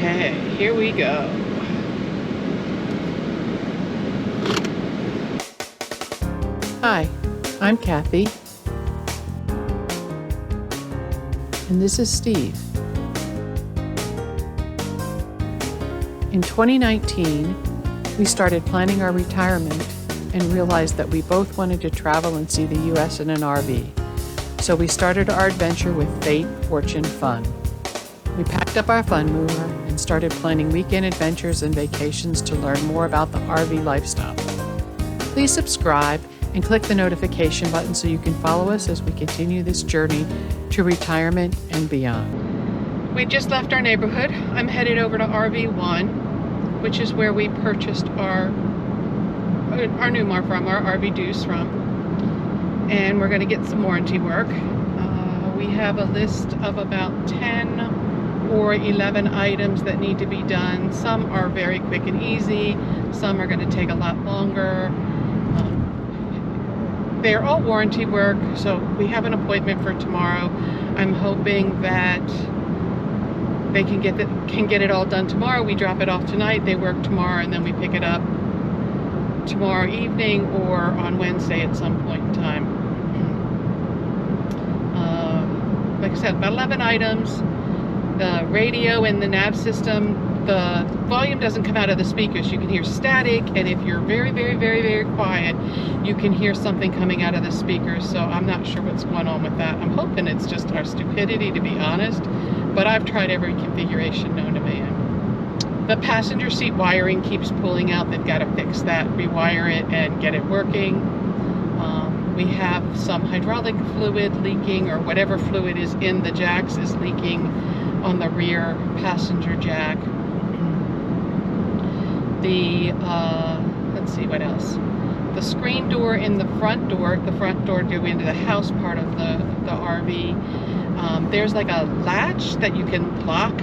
Okay, here we go. Hi, I'm Kathy. And this is Steve. In 2019, we started planning our retirement and realized that we both wanted to travel and see the U.S. in an RV. So we started our adventure with Fate, Fortune, Fun. We packed up our fun mover and started planning weekend adventures and vacations to learn more about the RV lifestyle. Please subscribe and click the notification button so you can follow us as we continue this journey to retirement and beyond. We just left our neighborhood. I'm headed over to RV1, which is where we purchased our Newmar from, our RVduce from. And we're going to get some warranty work. We have a list of about 10 or 11 items that need to be done. Some are very quick and easy. Some are going to take a lot longer. They're all warranty work, so we have an appointment for tomorrow. I'm hoping that they can get it all done tomorrow. We drop it off tonight, they work tomorrow, and then we pick it up tomorrow evening or on Wednesday at some point in time. Like I said, about 11 items. The radio and the nav system, the volume doesn't come out of the speakers. You can hear static, and if you're very, very, very, very quiet, you can hear something coming out of the speakers. So I'm not sure what's going on with that. I'm hoping it's just our stupidity, to be honest, but I've tried every configuration known to man. The passenger seat wiring keeps pulling out. They've got to fix that, rewire it, and get it working. We have some hydraulic fluid leaking, or whatever fluid is in the jacks is leaking on the rear passenger jack. Let's see what else. The screen door in the front door go into the house part of the RV. There's like a latch that you can lock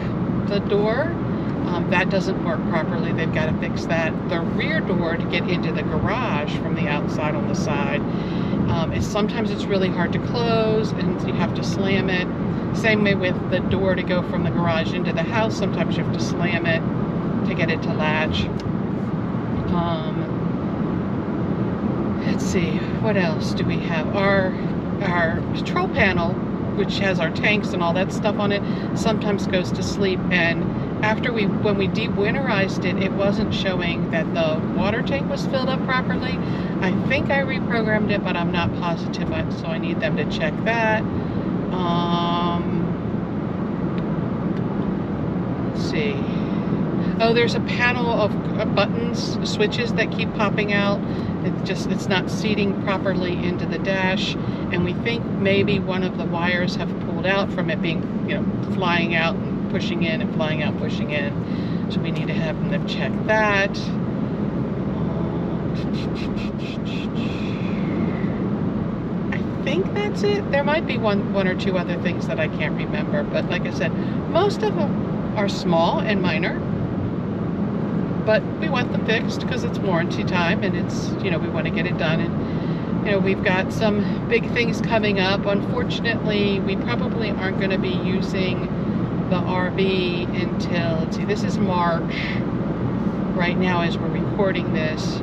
the door. That doesn't work properly. They've got to fix that. The rear door to get into the garage from the outside on the side, sometimes it's really hard to close and you have to slam it. Same way with the door to go from the garage into the house. Sometimes you have to slam it to get it to latch. Let's see, what else do we have? Our control panel, which has our tanks and all that stuff on it, sometimes goes to sleep, and when we de-winterized it, it wasn't showing that the water tank was filled up properly. I think I reprogrammed it, but I'm not positive, so I need them to check that. Let's see. Oh, there's a panel of buttons, switches that keep popping out. It's not seating properly into the dash, and we think maybe one of the wires have pulled out from it being, flying out and pushing in and flying out, pushing in. So we need to have them check that. I think that's it. There might be one or two other things that I can't remember, but like I said, most of them are small and minor, but we want them fixed because it's warranty time, and it's, we want to get it done. And we've got some big things coming up. Unfortunately, we probably aren't going to be using the RV until, let's see, this is March right now as we're recording this.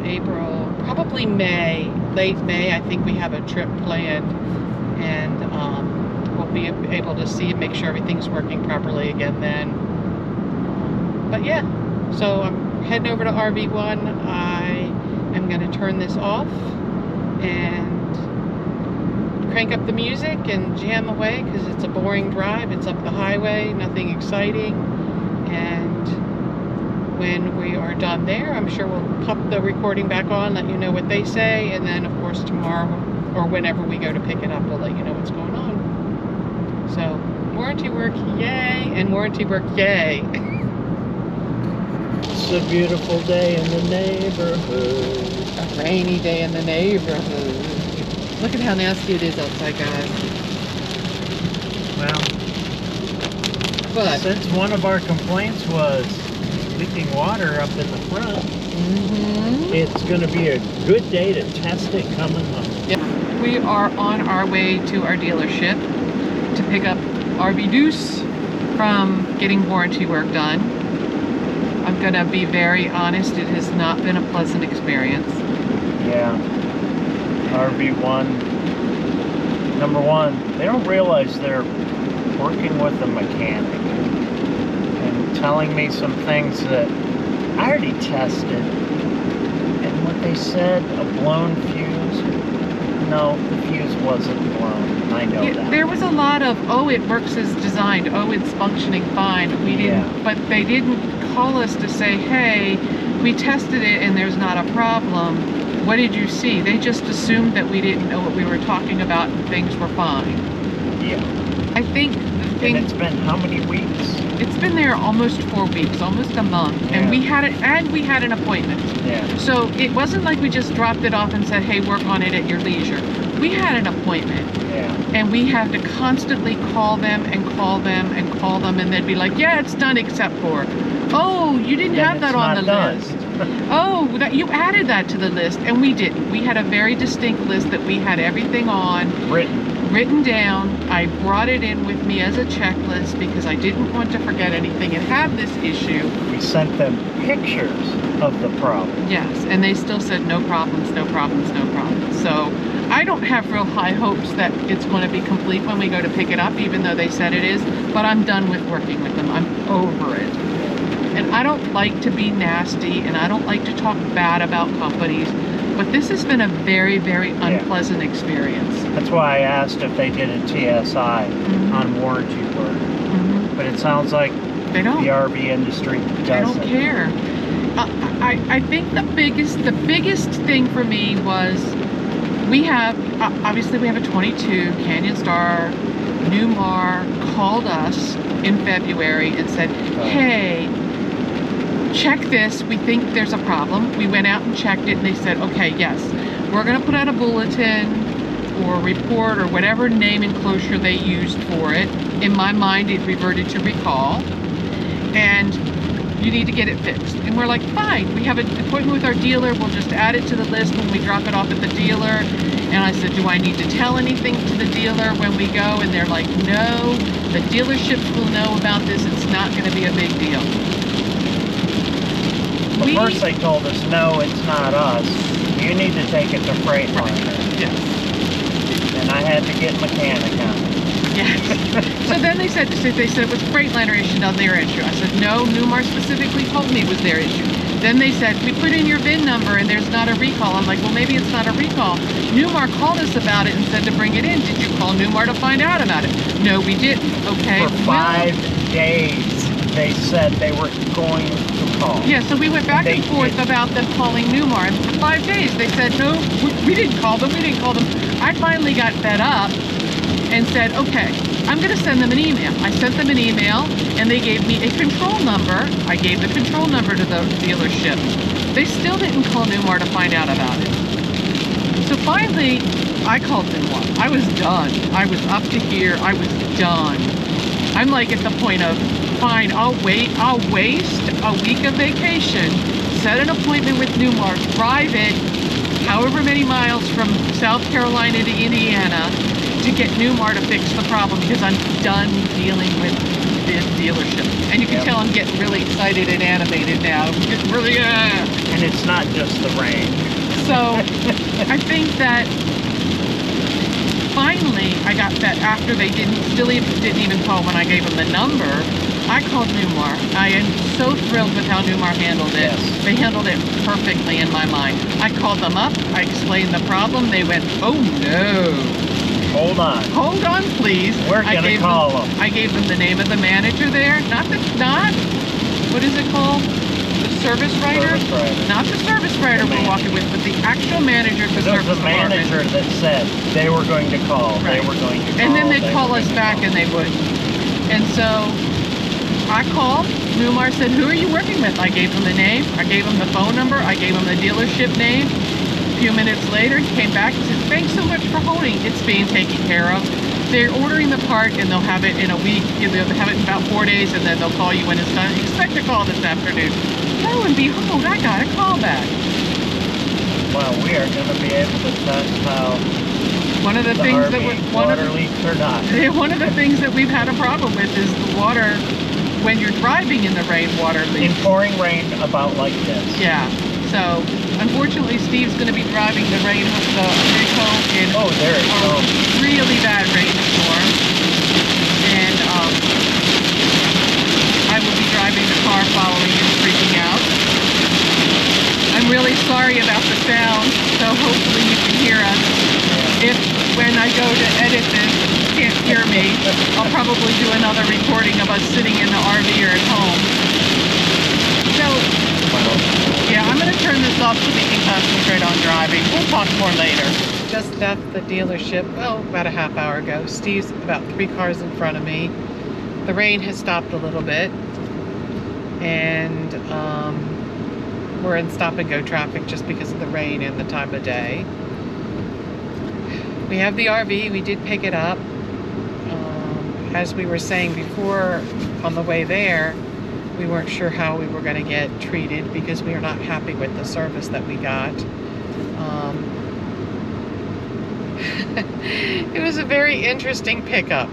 April, probably May, late May, I think we have a trip planned, and we'll be able to make sure everything's working properly again then. But yeah, so I'm heading over to RV1. I am going to turn this off and crank up the music and jam away, because it's a boring drive. It's up the highway, nothing exciting. And when we are done there, I'm sure we'll pop the recording back on, let you know what they say, and then of course tomorrow or whenever we go to pick it up, we'll let you know what's going on. So warranty work, yay, and warranty work, yay. It's a beautiful day in the neighborhood. A rainy day in the neighborhood. Look at how nasty it is outside, guys. Well, but since one of our complaints was leaking water up in the front, it's going to be a good day to test it coming home. Yep. We are on our way to our dealership to pick up RVduce from getting warranty work done. I'm gonna be very honest, it has not been a pleasant experience. Yeah. RV1. Number one, they don't realize they're working with a mechanic and telling me some things that I already tested. And what they said, a blown fuse. No, the fuse wasn't blown. I know that. There was a lot of, oh, it works as designed. Oh, it's functioning fine. We didn't, but they didn't call us to say, hey, we tested it and there's not a problem. What did you see? They just assumed that we didn't know what we were talking about and things were fine. Yeah. I think the thing... And it's been how many weeks? It's been there almost 4 weeks, almost a month. Yeah. And we had it, and we had an appointment. Yeah. So it wasn't like we just dropped it off and said, hey, work on it at your leisure. We had an appointment. Yeah. And we had to constantly call them and call them and call them, and they'd be like, yeah, it's done except for, oh, you didn't have that on the list. Oh, that you added that to the list, and we didn't. We had a very distinct list that we had everything on. Written down. I brought it in with me as a checklist because I didn't want to forget anything and have this issue. We sent them pictures of the problem. Yes, and they still said no problems, no problems, no problems. So I don't have real high hopes that it's going to be complete when we go to pick it up, even though they said it is, but I'm done with working with them. I'm over it. And I don't like to be nasty, and I don't like to talk bad about companies, but this has been a very, very unpleasant experience. That's why I asked if they did a TSI on warranty work. But it sounds like they don't. The RV industry doesn't. They don't care. I think the biggest thing for me was we have, obviously we have a 22 Canyon Star. Newmar called us in February and said, hey, check this, we think there's a problem. We went out and checked it and they said, okay, yes, we're gonna put out a bulletin or report or whatever name and closure they used for it. In my mind, it reverted to recall, and you need to get it fixed. And we're like, fine, we have an appointment with our dealer, we'll just add it to the list when we drop it off at the dealer. And I said, do I need to tell anything to the dealer when we go? And they're like, no, the dealerships will know about this, it's not gonna be a big deal. First they told us, no, it's not us. You need to take it to Freightliner. Yes. And I had to get mechanic on it. Yes. So then they said it was Freightliner issue, not their issue. I said, no, Newmar specifically told me it was their issue. Then they said, we put in your VIN number and there's not a recall. I'm like, well, maybe it's not a recall. Newmar called us about it and said to bring it in. Did you call Newmar to find out about it? No, we didn't. Okay. For 5 days. They said they were going to call. Yeah, so we went back and forth about them calling Newmar. And for 5 days, they said, no, we didn't call them, we didn't call them. I finally got fed up and said, okay, I'm going to send them an email. I sent them an email, and they gave me a control number. I gave the control number to the dealership. They still didn't call Newmar to find out about it. So finally, I called Newmar. I was done. I was up to here. I was done. I'm like at the point of, fine, I'll waste a week of vacation, set an appointment with Newmar, drive it however many miles from South Carolina to Indiana to get Newmar to fix the problem, because I'm done dealing with this dealership. And you can tell I'm getting really excited and animated now. I'm getting really, And it's not just the rain. So I think that finally, I got that after they didn't even call when I gave them the number. I called Newmar. I am so thrilled with how Newmar handled it. Yes. They handled it perfectly in my mind. I called them up. I explained the problem. They went, oh no. Hold on. Hold on, please. We're gonna call them. I gave them the name of the manager there. Not, what is it called? The service writer? Not the service writer we're walking with, but the actual manager of the service department. There was a manager that said they were going to call, they were going to call. And then they'd call us back and they would. And so I called. Newmar said, who are you working with? I gave him the name. I gave him the phone number. I gave him the dealership name. A few minutes later, he came back and said, thanks so much for holding. It's being taken care of. They're ordering the part and they'll have it in a week. They'll have it in about 4 days and then they'll call you when it's done. Expect a call this afternoon. Lo and behold, I got a call back. Well, we are going to be able to test how One of the the things RV that water leaks or not. one of the things that we've had a problem with is the water when you're driving in the rain. Water In leaks. pouring rain about like this. Yeah. So unfortunately, Steve's going to be driving the rain with the vehicle in Oh, there it a goes. really bad rainstorm, and I will be driving the car following and freaking out. I'm really sorry about the sound, so hopefully you can hear us. If when I go to edit this, you can't hear me, I'll probably do another recording of us sitting in the RV or at home. So, yeah, I'm going to turn this off so we can concentrate on driving. We'll talk more later. Just left the dealership, about a half hour ago. Steve's about 3 cars in front of me. The rain has stopped a little bit, and we're in stop and go traffic just because of the rain and the time of day. We have the RV, we did pick it up. As we were saying before on the way there, we weren't sure how we were going to get treated because we are not happy with the service that we got. It was a very interesting pickup.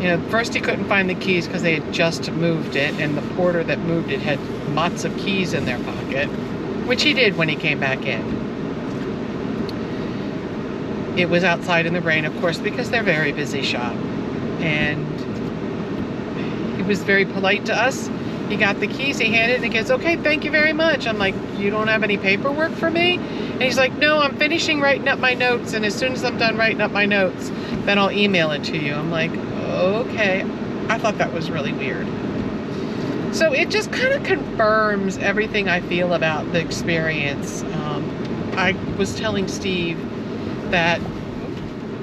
You know, first he couldn't find the keys because they had just moved it, and the porter that moved it had lots of keys in their pocket, which he did when he came back in. It was outside in the rain, of course, because they're a very busy shop. And he was very polite to us. He got the keys, he handed it, and he goes, "Okay, thank you very much." I'm like, "You don't have any paperwork for me?" And he's like, "No, I'm finishing writing up my notes, and as soon as I'm done writing up my notes, then I'll email it to you." I'm like, okay. I thought that was really weird. So it just kind of confirms everything I feel about the experience. I was telling Steve that,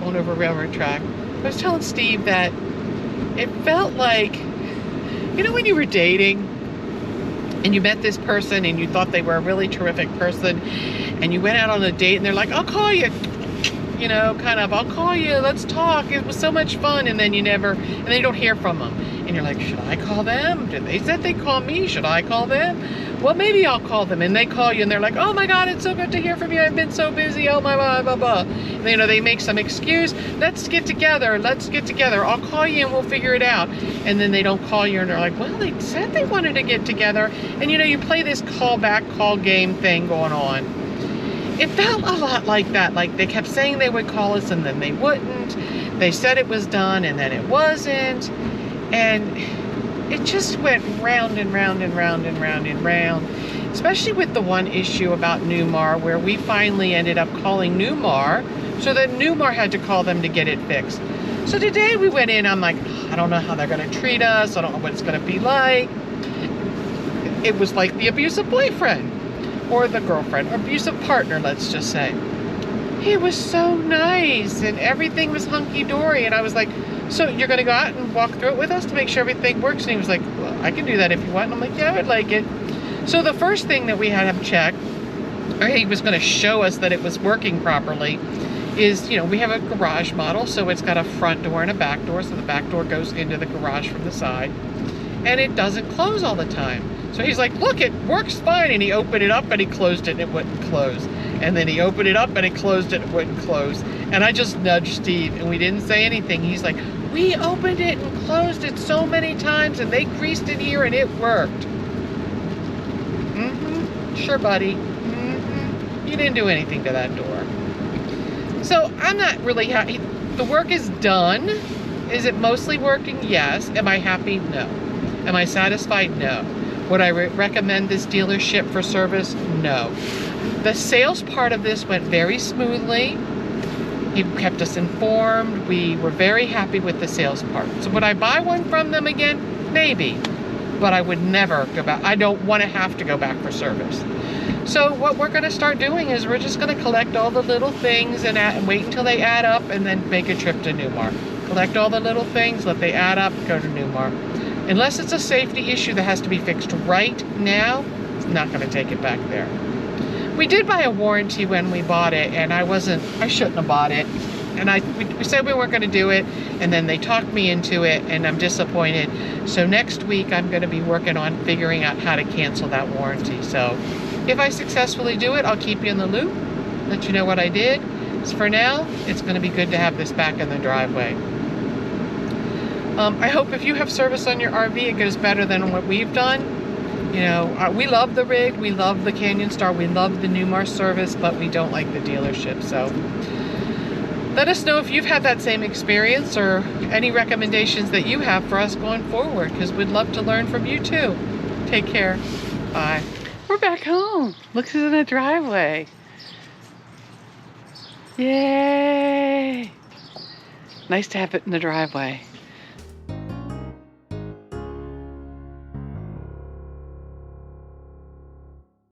going over a railroad track, I was telling Steve that it felt like, you know, when you were dating and you met this person and you thought they were a really terrific person and you went out on a date and they're like, "I'll call you," you know, kind of, "I'll call you, let's talk, it was so much fun," and then you don't hear from them. And you're like, "Should I call them? They said they'd call me. Should I call them? Well, maybe I'll call them." And they call you and they're like, "Oh my God, it's so good to hear from you. I've been so busy. Oh my blah, blah, blah." And, you know, they make some excuse. Let's get together. I'll call you and we'll figure it out. And then they don't call you and they're like, "Well, they said they wanted to get together." And, you know, you play this call game thing going on. It felt a lot like that. Like they kept saying they would call us and then they wouldn't. They said it was done and then it wasn't. And it just went round and round and round and round and round, especially with the one issue about Newmar, where we finally ended up calling Newmar so that Newmar had to call them to get it fixed. So today we went in, I'm like, I don't know how they're going to treat us. I don't know what it's going to be like. It was like the abusive boyfriend or the girlfriend, or abusive partner, let's just say. He was so nice and everything was hunky-dory. And I was like, "So you're going to go out and walk through it with us to make sure everything works?" And he was like, "Well, I can do that if you want." And I'm like, "Yeah, I would like it." So the first thing that we had him check, or he was going to show us that it was working properly, is, you know, we have a garage model, so it's got a front door and a back door. So the back door goes into the garage from the side, and it doesn't close all the time. So he's like, "Look, it works fine." And he opened it up and he closed it and it wouldn't close. And then he opened it up and he closed it and it wouldn't close. And I just nudged Steve and we didn't say anything. He's like, "We opened it and closed it so many times and they greased it here and it worked." Sure, buddy. You didn't do anything to that door. So I'm not really happy. The work is done. Is it mostly working? Yes. Am I happy? No. Am I satisfied? No. Would I recommend this dealership for service? No. The sales part of this went very smoothly. He kept us informed. We were very happy with the sales part. So would I buy one from them again? Maybe. But I would never go back. I don't want to have to go back for service. So what we're going to start doing is we're just going to collect all the little things and wait until they add up and then make a trip to Newmar. Collect all the little things, let they add up, go to Newmar. Unless it's a safety issue that has to be fixed right now, I'm not going to take it back there. We did buy a warranty when we bought it, and I shouldn't have bought it. And we said we weren't going to do it, and then they talked me into it, and I'm disappointed. So next week I'm going to be working on figuring out how to cancel that warranty. So if I successfully do it, I'll keep you in the loop, let you know what I did. So for now, it's going to be good to have this back in the driveway. I hope if you have service on your RV, it goes better than what we've done. You know, we love the rig, we love the Canyon Star, we love the Newmar service, but we don't like the dealership. So let us know if you've had that same experience or any recommendations that you have for us going forward, because we'd love to learn from you too. Take care. Bye. We're back home. Look who's in the driveway. Yay! Nice to have it in the driveway.